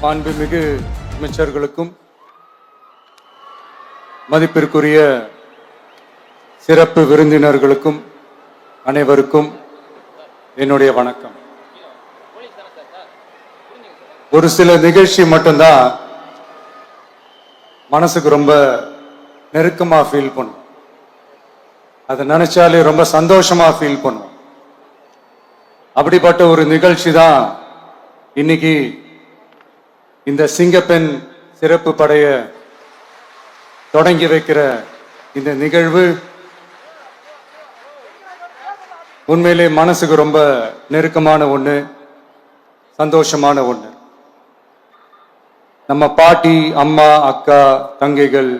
மாண்புமிகு அமைச்சர்களுக்கும் மதிப்பிற்குரிய சிறப்பு விருந்தினர்களுக்கும் அனைவருக்கும் என்னுடைய வணக்கம். ஒரு சில நிகழ்ச்சி மட்டும்தான் மனசுக்கு ரொம்ப நெருக்கமா ஃபீல் பண்ணும். அதை நினைச்சாலே ரொம்ப சந்தோஷமா ஃபீல் பண்ணும். அப்படிப்பட்ட ஒரு நிகழ்ச்சி தான் இன்னைக்கு இந்த சிங்கப்பெண் சிறப்பு படைய தொடங்கி வைக்கிற இந்த நிகழ்வு. உண்மையிலே மனசுக்கு ரொம்ப நெருக்கமான ஒண்ணு, சந்தோஷமான ஒண்ணு. நம்ம பாட்டி, அம்மா, அக்கா, தங்கைகள்,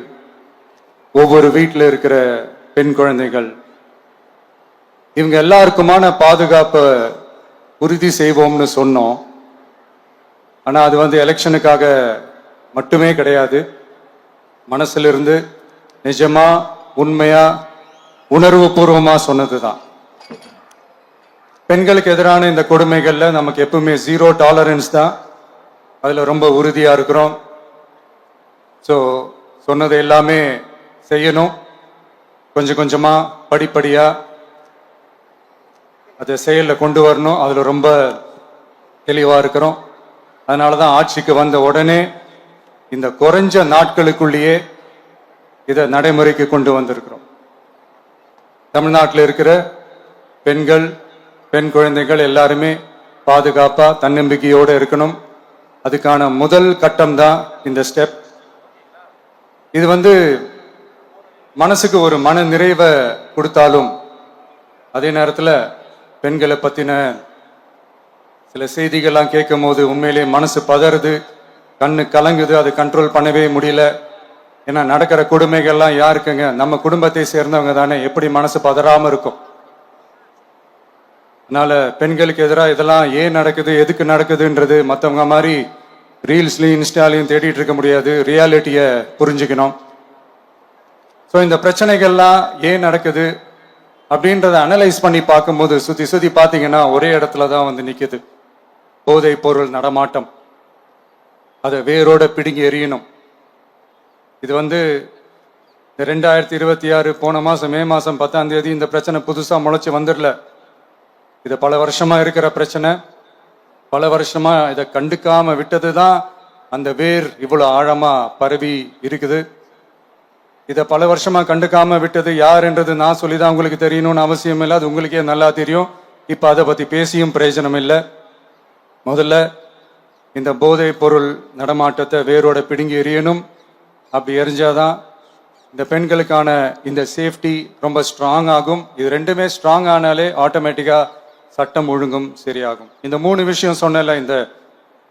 ஒவ்வொரு வீட்டில் இருக்கிற பெண் குழந்தைகள், இவங்க எல்லாருக்குமான பாதுகாப்பை உறுதி செய்வோம்னு சொன்னோம். ஆனா அது எலெக்ஷனுக்காக மட்டுமே கிடையாது. மனசிலிருந்து நிஜமா, உண்மையா, உணர்வு பூர்வமா சொன்னதுதான். பெண்களுக்கு எதிரான இந்த கொடுமைகள்ல நமக்கு எப்பவுமே 0 டாலரன்ஸ் தான். அதுல ரொம்ப உறுதியா இருக்கிறோம். ஸோ சொன்னது எல்லாமே செய்யணும். கொஞ்சம் கொஞ்சமா, படிப்படியா அதை செயலில் கொண்டு வரணும். அதுல ரொம்ப தெளிவா இருக்கிறோம். அதனாலதான் ஆட்சிக்கு வந்த உடனே இந்த குறைஞ்ச நாட்களுக்குள்ளேயே இதை நடைமுறைக்கு கொண்டு வந்திருக்கிறோம். தமிழ்நாட்டில் இருக்கிற பெண்கள், பெண் குழந்தைகள் எல்லாருமே பாதுகாப்பா, தன்னம்பிக்கையோடு இருக்கணும். அதுக்கான முதல் கட்டம் தான் இந்த ஸ்டெப். இது மனசுக்கு ஒரு மன நிறைவை கொடுத்தாலும், அதே நேரத்தில் பெண்களை பத்தின சில செய்திகள்லாம் கேட்கும் போது உண்மையிலே மனசு பதறுது, கண்ணு கலங்குது. அது கண்ட்ரோல் பண்ணவே முடியல. ஏன்னா நடக்கிற கொடுமைகள்லாம் யாருக்குங்க? நம்ம குடும்பத்தை சேர்ந்தவங்க தானே. எப்படி மனசு பதறாம இருக்கும்? அதனால பெண்களுக்கு எதிராக இதெல்லாம் ஏன் நடக்குது, எதுக்கு நடக்குதுன்றது மற்றவங்க மாதிரி ரீல்ஸ்லையும் இன்ஸ்டாலையும் தேடிட்டு இருக்க முடியாது. ரியாலிட்டியை புரிஞ்சுக்கணும். ஸோ இந்த பிரச்சனைகள்லாம் ஏன் நடக்குது அப்படின்றத அனலைஸ் பண்ணி பார்க்கும்போது சுத்தி சுத்தி பார்த்தீங்கன்னா ஒரே இடத்துல தான் நிற்குது. போதை பொருள் நடமாட்டம். அதை வேரோட பிடுங்கி எறியணும். இது 2026 போன மாசம் மே மாசம் 10ஆம் தேதி இந்த பிரச்சனை புதுசா முளைச்சு வந்துடல. இது பல வருஷமா இருக்கிற பிரச்சனை. பல வருஷமா இதை கண்டுக்காம விட்டதுதான் அந்த வேர் இவ்வளவு ஆழமா பரவி இருக்குது. இதை பல வருஷமா கண்டுக்காம விட்டது யாருன்றது நான் சொல்லிதான் உங்களுக்கு தெரியணும்னு அவசியம் இல்லை. அது உங்களுக்கே நல்லா தெரியும். இப்ப அதை பத்தி பேசியும் பிரயோஜனம் இல்லை. முதல்ல இந்த போதை பொருள் நடமாட்டத்தை வேரோட பிடுங்கி எறியணும். அப்படி எரிஞ்சாதான் இந்த பெண்களுக்கான இந்த சேஃப்டி ரொம்ப ஸ்ட்ராங் ஆகும். இது ரெண்டுமே ஸ்ட்ராங் ஆனாலே ஆட்டோமேட்டிக்கா சட்டம் ஒழுங்கும் சரியாகும். இந்த 3 விஷயம் சொன்னல, இந்த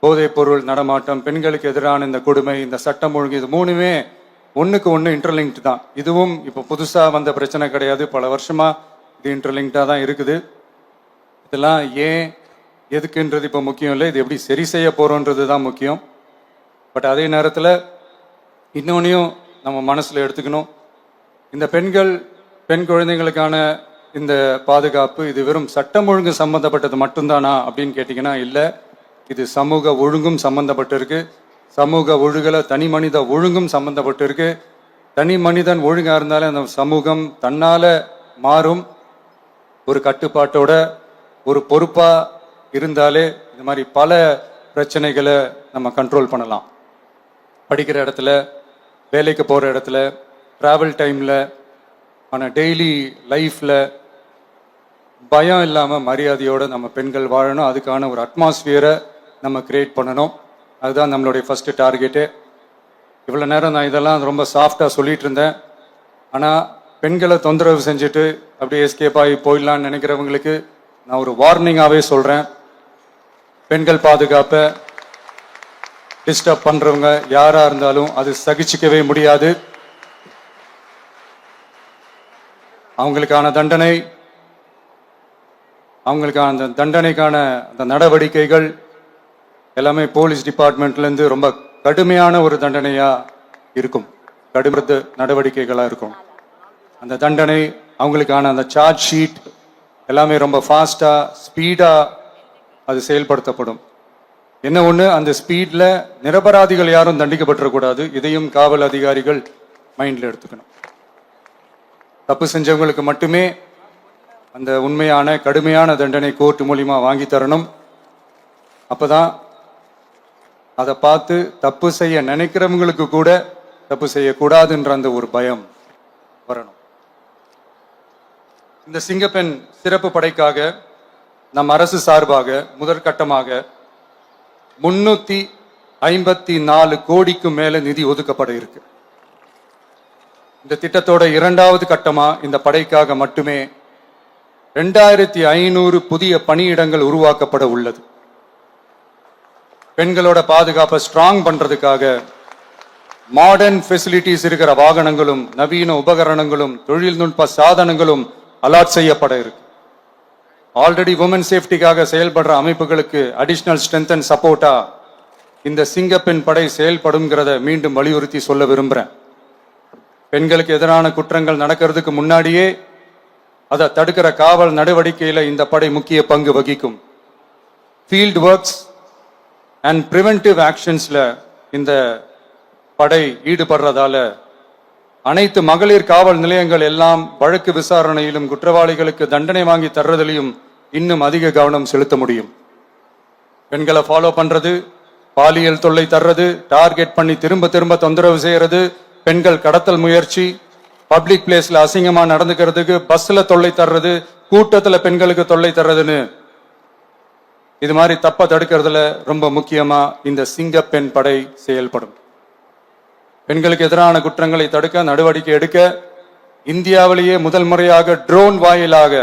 போதை பொருள் நடமாட்டம், பெண்களுக்கு எதிரான இந்த கொடுமை, இந்த சட்டம் ஒழுங்கு, இது 3மே ஒன்றுக்கு ஒன்று இன்டர்லிங்க்டு தான். இதுவும் இப்போ புதுசா வந்த பிரச்சனை கிடையாது. பல வருஷமா இது இன்டர்லிங்க்டா தான் இருக்குது. இதெல்லாம் ஏன், எதுக்குன்றது இப்போ முக்கியம் இல்லை. இது எப்படி சரி செய்ய போறோன்றது தான் முக்கியம். பட் அதே நேரத்தில் இன்னொன்னையும் நம்ம மனசுல எடுத்துக்கணும். இந்த பெண் குழந்தைங்களுக்கான இந்த பாதுகாப்பு இது வெறும் சட்டம் ஒழுங்கு சம்பந்தப்பட்டது மட்டும்தானா அப்படின்னு கேட்டீங்கன்னா இல்லை. இது சமூக ஒழுங்கும் சம்பந்தப்பட்டு இருக்கு. சமூக ஒழுகல தனி மனித ஒழுங்கும் சம்பந்தப்பட்டு இருக்கு. தனி மனிதன் ஒழுங்கா இருந்தாலே அந்த சமூகம் தன்னால மாறும். ஒரு கட்டுப்பாட்டோட, ஒரு பொறுப்பா இருந்தாலே இந்த மாதிரி பல பிரச்சனைகளை நம்ம கண்ட்ரோல் பண்ணலாம். படிக்கிற இடத்துல, வேலைக்கு போற இடத்துல, டிராவல் டைம்ல, ஆனா டெய்லி லைஃப்ல பயம் இல்லாம மரியாதையோட நம்ம பெண்கள் வாழணும். அதுக்கான ஒரு அட்மாஸ்பியரை நம்ம கிரியேட் பண்ணணும். அதுதான் நம்மளுடைய ஃபர்ஸ்ட் டார்கெட்டு. இவ்வளவு நேரம் நான் இதெல்லாம் ரொம்ப சாஃப்டா சொல்லிட்டு இருந்தேன். ஆனா பெண்களை தொந்தரவு செஞ்சுட்டு அப்படியே எஸ்கேப் ஆகி போயிடலான்னு நினைக்கிறவங்களுக்கு நான் ஒரு வார்னிங்காவே சொல்றேன். பெண்கள் பாதுகாப்பை டிஸ்டர்ப் பண்றவங்க யாரா இருந்தாலும் அது சகிச்சுக்கவே முடியாது. அவங்களுக்கான தண்டனைக்கான அந்த நடவடிக்கைகள் எல்லாமே போலீஸ் டிபார்ட்மெண்ட்ல இருந்து ரொம்ப கடுமையான ஒரு தண்டனையா இருக்கும். கடுமையான நடவடிக்கைகளா இருக்கும். அந்த தண்டனை, அவங்களுக்கான அந்த சார்ஜ் ஷீட் எல்லாமே ரொம்ப ஃபாஸ்டா, ஸ்பீடா அது செயல்படுத்தப்படும். என்ன ஒண்ணு, அந்த ஸ்பீட்ல நிரபராதிகள் யாரும் தண்டிக்கப்பட்டுறக்கூடாது. இதையும் காவல் அதிகாரிகள் மைண்ட்ல எடுத்துக்கணும். தப்பு செஞ்சவங்களுக்கு மட்டுமே அந்த உண்மையான கடுமையான தண்டனை கோர்ட் மூலியமா வாங்கி தரணும். அப்பதான் அதை பார்த்து தப்பு செய்ய நினைக்கிறவங்களுக்கு கூட தப்பு செய்யக்கூடாதுன்ற அந்த ஒரு பயம் வரணும். இந்த சிங்கப்பெண் சிறப்பு படைக்காக நம் அரசு சார்பாக முதற்கட்டமாக 354 கோடிக்கு மேல நிதி ஒதுக்கப்பட இருக்கு. இந்த திட்டத்தோட இரண்டாவது கட்டமா இந்த படைக்காக மட்டுமே 2500 புதிய பணியிடங்கள் உருவாக்கப்பட உள்ளது. பெண்களோட பாதுகாப்பை ஸ்ட்ராங் பண்றதுக்காக மாடர்ன் ஃபெசிலிட்டிஸ் இருக்கிற வாகனங்களும் நவீன உபகரணங்களும் தொழில்நுட்ப சாதனங்களும் அலாட் செய்யப்பட இருக்கு. ஆல்ரெடி உமன் சேஃப்டிக்காக செயல்படுற அமைப்புகளுக்கு அடிஷனல் ஸ்ட்ரென்த் அண்ட் சப்போர்ட்டா இந்த சிங்கப்பெண் படை செயல்படும்ங்கிறத மீண்டும் வலியுறுத்தி சொல்ல விரும்புறேன். பெண்களுக்கு எதிரான குற்றங்கள் நடக்கிறதுக்கு முன்னாடியே அதை தடுக்கிற காவல் நடவடிக்கையில இந்த படை முக்கிய பங்கு வகிக்கும். ஃபீல்ட் ஒர்க்ஸ் அண்ட் பிரிவென்டிவ் ஆக்ஷன்ஸ்ல இந்த படை ஈடுபடுறதால அனைத்து மகளிர் காவல் நிலையங்கள் எல்லாம் வழக்கு விசாரணையிலும் குற்றவாளிகளுக்கு தண்டனை வாங்கி தர்றதிலையும் இன்னும் அதிக கவனம் செலுத்த முடியும். பெண்களை ஃபாலோ பண்றது, பாலியல் தொல்லை தர்றது, டார்கெட் பண்ணி திரும்ப திரும்ப தொந்தரவு செய்யறது, பெண்கள் கடத்தல் முயற்சி, பப்ளிக் பிளேஸ்ல அசிங்கமா நடந்துக்கிறதுக்கு பஸ்ல தொல்லை தர்றது, கூட்டத்துல பெண்களுக்கு தொல்லை தர்றதுன்னு இது மாதிரி தப்ப தடுக்கிறதுல ரொம்ப முக்கியமா இந்த சிங்கப்பெண் படை செயல்படும். பெண்களுக்கு எதிரான குற்றங்களை தடுக்க நடவடிக்கை எடுக்க இந்தியாவிலேயே முதல் முறையாக ட்ரோன் வாயிலாக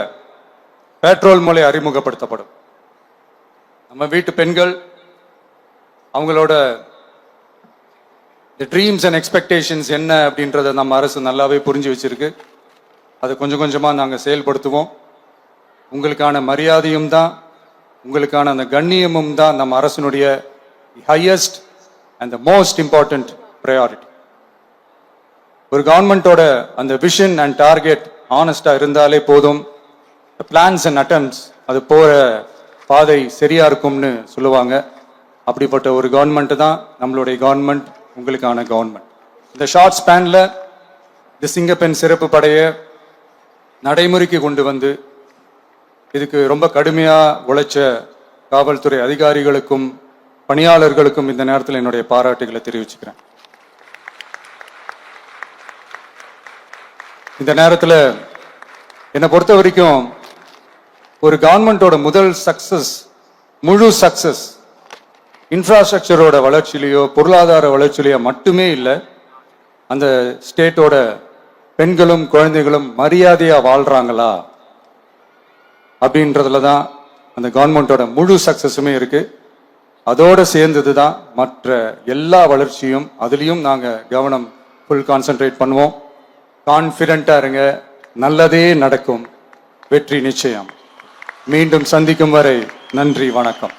பெட்ரோல் மூலை அறிமுகப்படுத்தப்படும். நம்ம வீட்டு பெண்கள் அவங்களோட ட்ரீம்ஸ் அண்ட் எக்ஸ்பெக்டேஷன்ஸ் என்ன அப்படின்றத நம்ம அரசு நல்லாவே புரிஞ்சு வச்சிருக்கு. அதை கொஞ்சம் கொஞ்சமா நாங்க செயல்படுத்துவோம். உங்களுக்கான மரியாதையும் தான், உங்களுக்கான அந்த கண்ணியமும் தான் நம்ம அரசினுடைய highest and the most important priority. ஒரு கவர்மெண்டோட அந்த விஷன் அண்ட் டார்கெட் ஆனஸ்டா இருந்தாலே போதும். பிளான்ஸ் அண்ட் அட்டெம்ப்ட்ஸ் அது போற பாதை சரியா இருக்கும்னு சொல்லுவாங்க. அப்படிப்பட்ட ஒரு கவர்மெண்ட் தான் நம்மளுடைய கவர்மெண்ட், உங்களுக்கான கவர்மெண்ட். இந்த ஷார்ட் ஸ்பேன்ல இந்த சிங்கப்பெண் சிறப்பு படையை நடைமுறைக்கு கொண்டு வந்து இதுக்கு ரொம்ப கடுமையா உழைச்ச காவல்துறை அதிகாரிகளுக்கும் பணியாளர்களுக்கும் இந்த நேரத்தில் என்னுடைய பாராட்டுகளை தெரிவிச்சுக்கிறேன். இந்த நேரத்தில் என்னை பொறுத்த வரைக்கும் ஒரு கவர்மெண்டோட முதல் சக்சஸ், முழு சக்சஸ் இன்ஃப்ராஸ்ட்ரக்சரோட வளர்ச்சியிலையோ பொருளாதார வளர்ச்சியிலையோ மட்டுமே இல்லை, அந்த ஸ்டேட்டோட பெண்களும் குழந்தைகளும் மரியாதையா வாழ்றாங்களா அப்படின்றதுல தான் அந்த கவர்மெண்டோட முழு சக்சஸுமே இருக்கு. அதோட சேர்ந்தது தான் மற்ற எல்லா வளர்ச்சியும். அதுலேயும் நாங்கள் கவனம் ஃபுல் கான்சென்ட்ரேட் பண்ணுவோம். கான்ஃபிடென்ட்டா இருங்க, நல்லதே நடக்கும், வெற்றி நிச்சயம். மீண்டும் சந்திக்கும் வரை நன்றி, வணக்கம்.